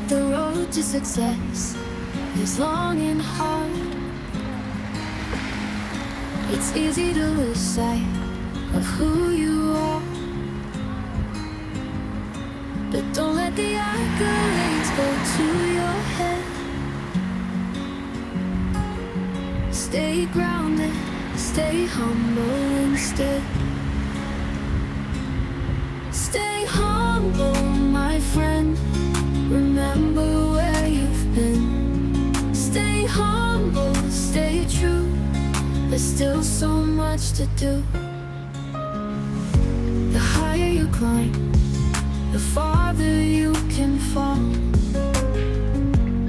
The road to success is long and hard. It's easy to lose sight of who you are, but don't let the accolades go to your head. Stay grounded, stay humble instead. Stay humble, my friend. Remember where you've been. Stay humble, stay true. There's still so much to do. The higher you climb, the farther you can fall.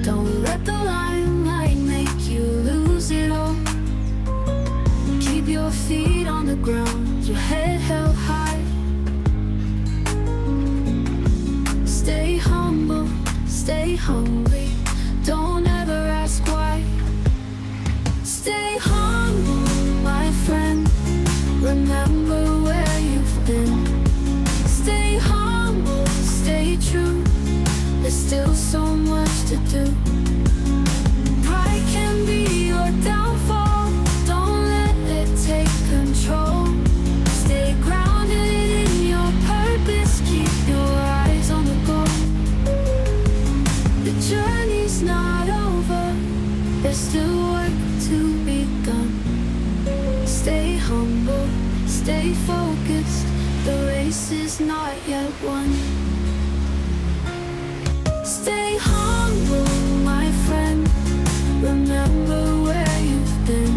Don't let the limelight make you lose it all. Keep your feet on the ground, your head held high. Stay humble, stay hungry, don't ever ask why. Stay humble, my friend. Remember where you've been. Stay humble, stay true. There's still so much to do. Pride can be your downfall. Don't let it take control. Stay grounded in your purpose. Keep your eyes on the goal. The journey's not over. There's still work to be done. Stay humble, stay focused. The race is not yet won. Stay humble, my friend. Remember where you've been.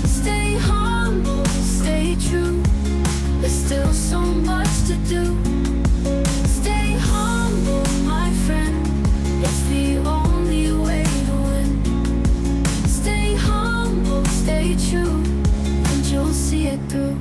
Stay humble, stay true. There's still so much to do. Stay humble, my friend. It's the only way to win. Stay humble, stay true, and you'll see it through.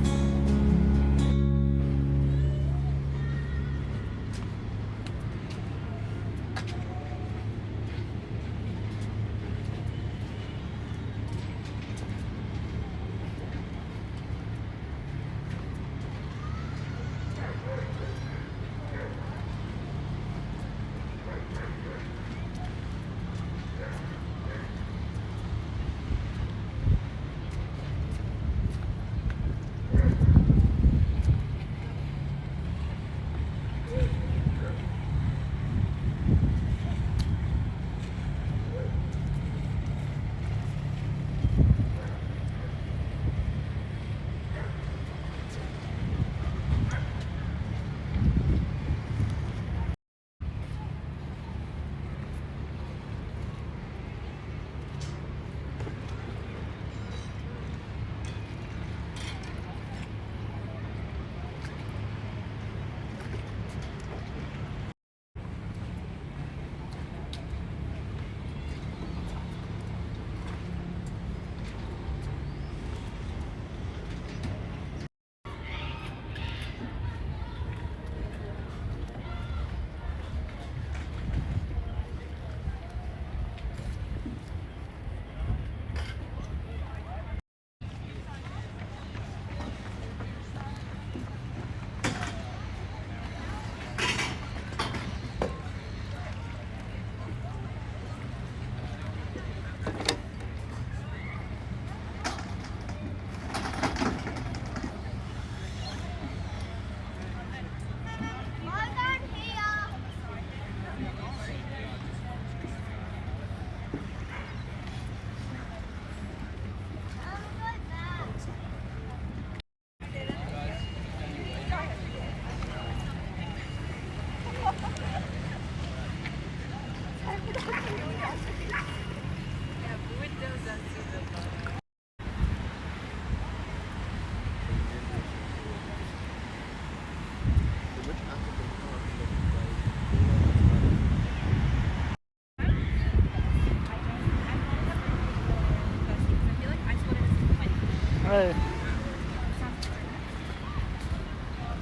Hi.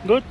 Good.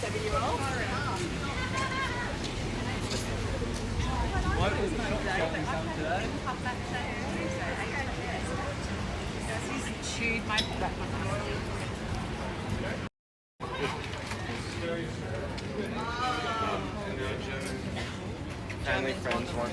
Chewed my Family, friends, one.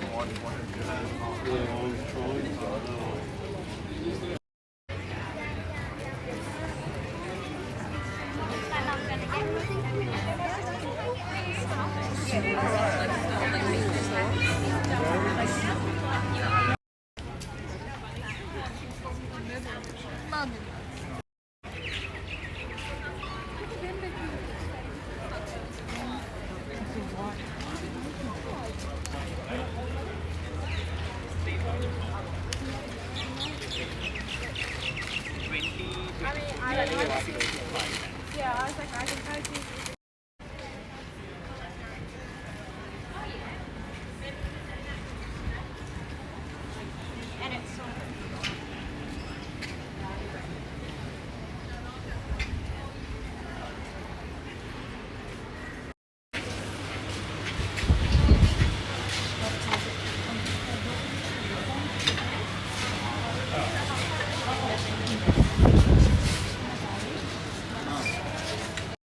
Yeah, I'm trying. Yeah, I was like, I can try to